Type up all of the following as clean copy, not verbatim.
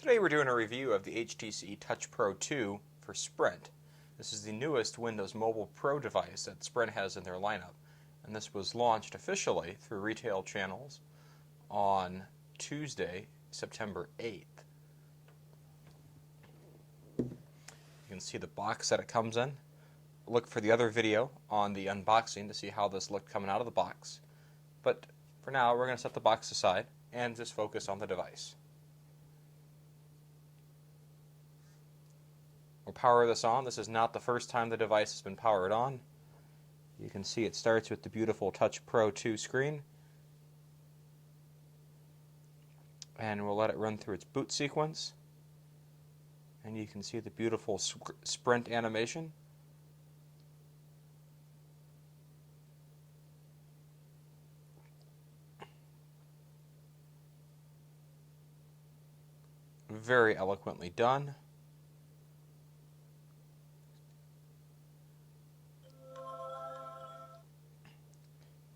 Today we're doing a review of the HTC Touch Pro 2 for Sprint. This is the newest Windows Mobile Pro device that Sprint has in their lineup, and this was launched officially through retail channels on Tuesday, September 8th. You can see the box that it comes in. Look for the other video on the unboxing to see how this looked coming out of the box. But for now, we're going to set the box aside and just focus on the device. We'll power this on. This is not the first time the device has been powered on. You can see it starts with the beautiful Touch Pro 2 screen. And we'll let it run through its boot sequence. And you can see the beautiful Sprint animation. Very eloquently done.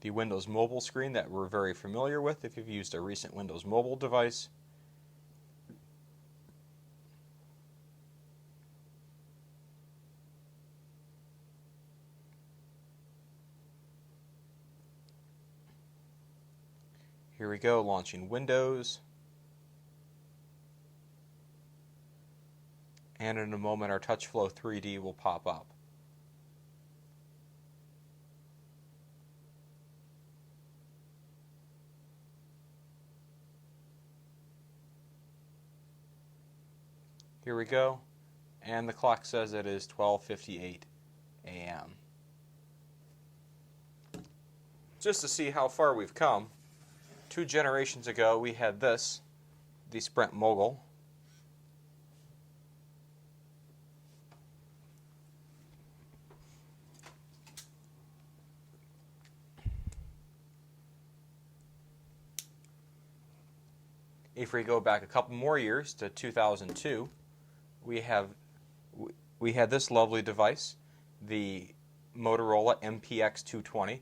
The Windows Mobile screen that we're very familiar with if you've used a recent Windows Mobile device. Here we go, launching Windows. And in a moment our TouchFlow 3D will pop up. Here we go, and the clock says it is 12:58 a.m. Just to see how far we've come, 2 generations ago we had this, the Sprint Mogul. If we go back a couple more years to 2002, we had this lovely device, the Motorola MPX 220,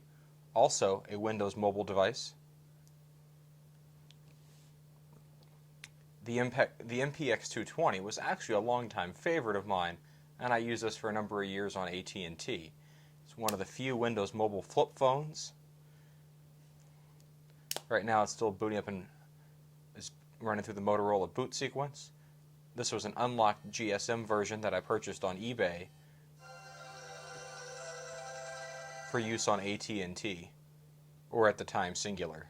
also a Windows Mobile device. The MPX 220 was actually a longtime favorite of mine, and I used this for a number of years on AT&T. It's one of the few Windows Mobile flip phones. Right now it's still booting up and is running through the Motorola boot sequence. This was an unlocked GSM version that I purchased on eBay for use on AT&T, or at the time Singular.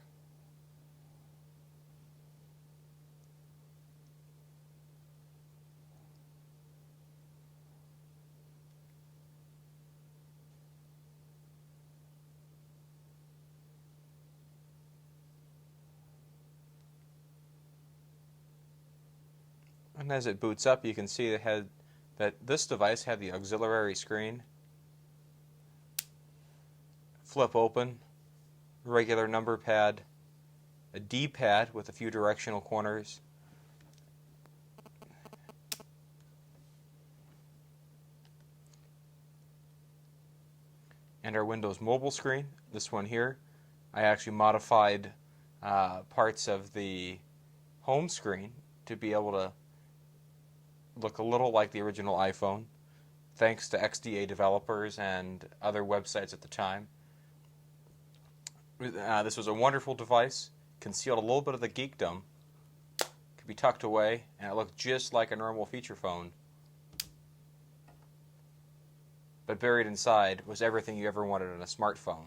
And as it boots up, you can see that this device had the auxiliary screen, flip open, regular number pad, a D-pad with a few directional corners, and our Windows Mobile screen, this one here. I actually modified parts of the home screen to be able to look a little like the original iPhone, thanks to XDA developers and other websites at the time. This was a wonderful device, concealed a little bit of the geekdom, could be tucked away, and it looked just like a normal feature phone. But buried inside was everything you ever wanted in a smartphone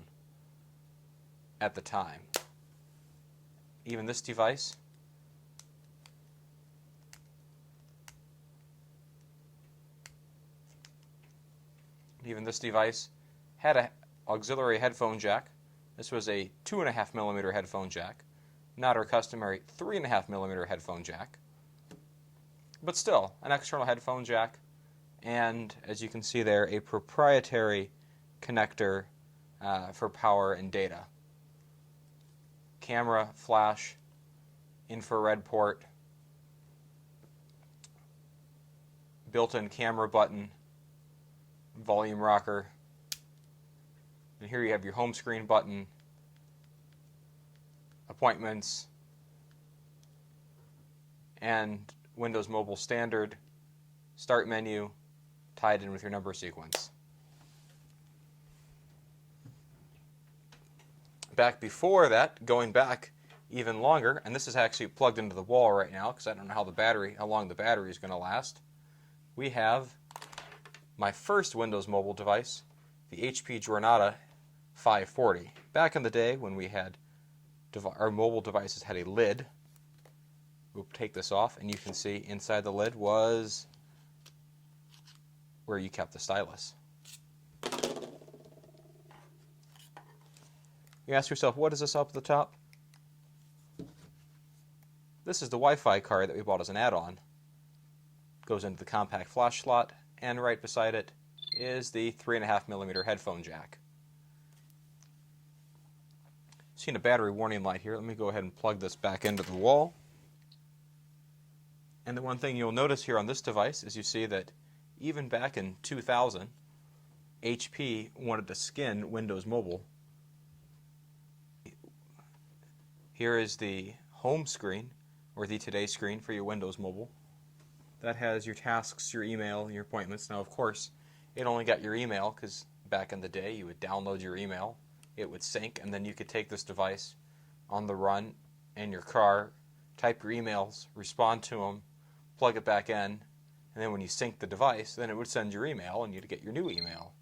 at the time. Even this device, had an auxiliary headphone jack. This was a 2.5mm headphone jack, not our customary 3.5mm headphone jack. But still, an external headphone jack, and as you can see there, a proprietary connector for power and data. Camera, flash, infrared port, built-in camera button, volume rocker, and here you have your home screen button, appointments, and Windows Mobile standard start menu tied in with your number sequence. Back before that, going back even longer, and this is actually plugged into the wall right now because I don't know how long the battery is going to last. We have my first Windows Mobile device, the HP Jornada 540. Back in the day when we had our mobile devices had a lid. We'll take this off, and you can see inside the lid was where you kept the stylus. You ask yourself, what is this up at the top? This is the Wi-Fi card that we bought as an add-on. Goes into the compact flash slot, and right beside it is the 3.5mm headphone jack. Seen a battery warning light here. Let me go ahead and plug this back into the wall. And the one thing you'll notice here on this device is you see that even back in 2000, HP wanted to skin Windows Mobile. Here is the home screen, or the Today screen for your Windows Mobile. That has your tasks, your email, your appointments. Now, of course, it only got your email because back in the day you would download your email, it would sync, and then you could take this device on the run in your car, type your emails, respond to them, plug it back in, and then when you sync the device, then it would send your email and you'd get your new email.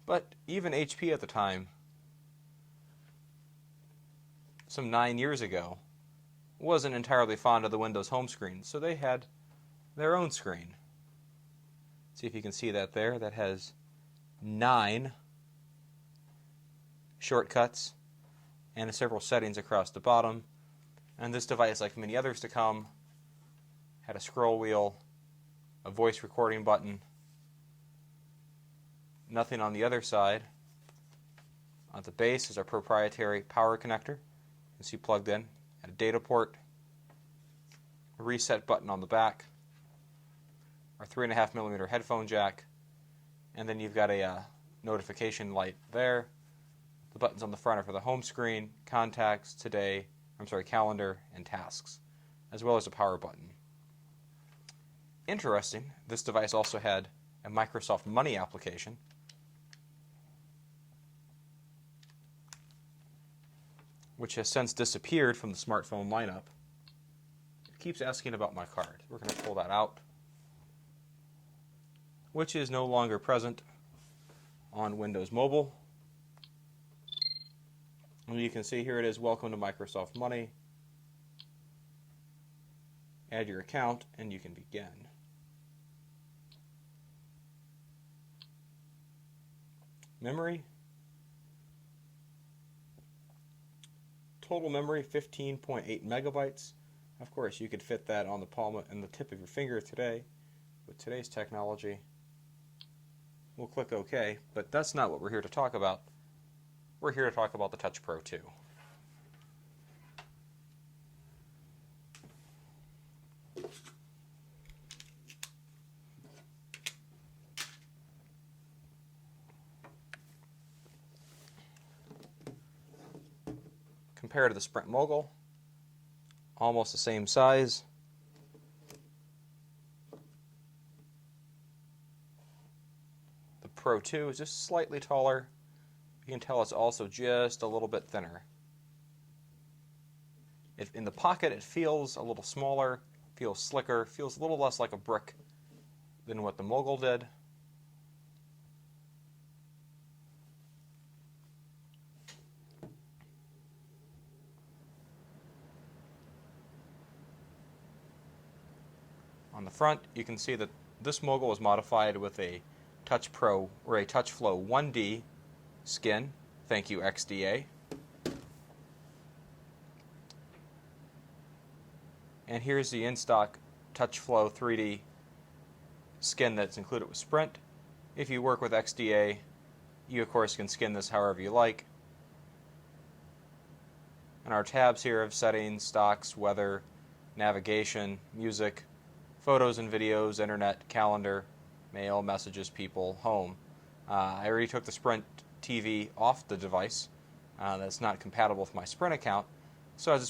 But even HP at the time, some 9 years ago, wasn't entirely fond of the Windows home screen, so they had their own screen. See if you can see that there. That has 9 shortcuts and several settings across the bottom. And this device, like many others to come, had a scroll wheel, a voice recording button, nothing on the other side. On the base is our proprietary power connector. You can see plugged in, and a data port, a reset button on the back, our 3.5mm headphone jack, and then you've got a notification light there. The buttons on the front are for the home screen, contacts, calendar, and tasks, as well as a power button. Interesting, this device also had a Microsoft Money application. Which has since disappeared from the smartphone lineup. It keeps asking about my card. We're going to pull that out, which is no longer present on Windows Mobile. And you can see here it is, welcome to Microsoft Money. Add your account and you can begin. Memory. Total memory 15.8 megabytes. Of course, you could fit that on the palm and the tip of your finger today with today's technology. We'll click OK, but that's not what we're here to talk about. We're here to talk about the Touch Pro 2. Compared to the Sprint Mogul, almost the same size. The Pro 2 is just slightly taller. You can tell it's also just a little bit thinner. In the pocket, it feels a little smaller, feels slicker, feels a little less like a brick than what the Mogul did. On the front, you can see that this Mogul was modified with a Touch Pro or a TouchFlow 1D skin. Thank you, XDA. And here's the in-stock TouchFlow 3D skin that's included with Sprint. If you work with XDA, you of course can skin this however you like. And our tabs here have settings, stocks, weather, navigation, music, photos and videos, internet, calendar, mail, messages, people, home. I already took the Sprint TV off the device. That's not compatible with my Sprint account. So I was just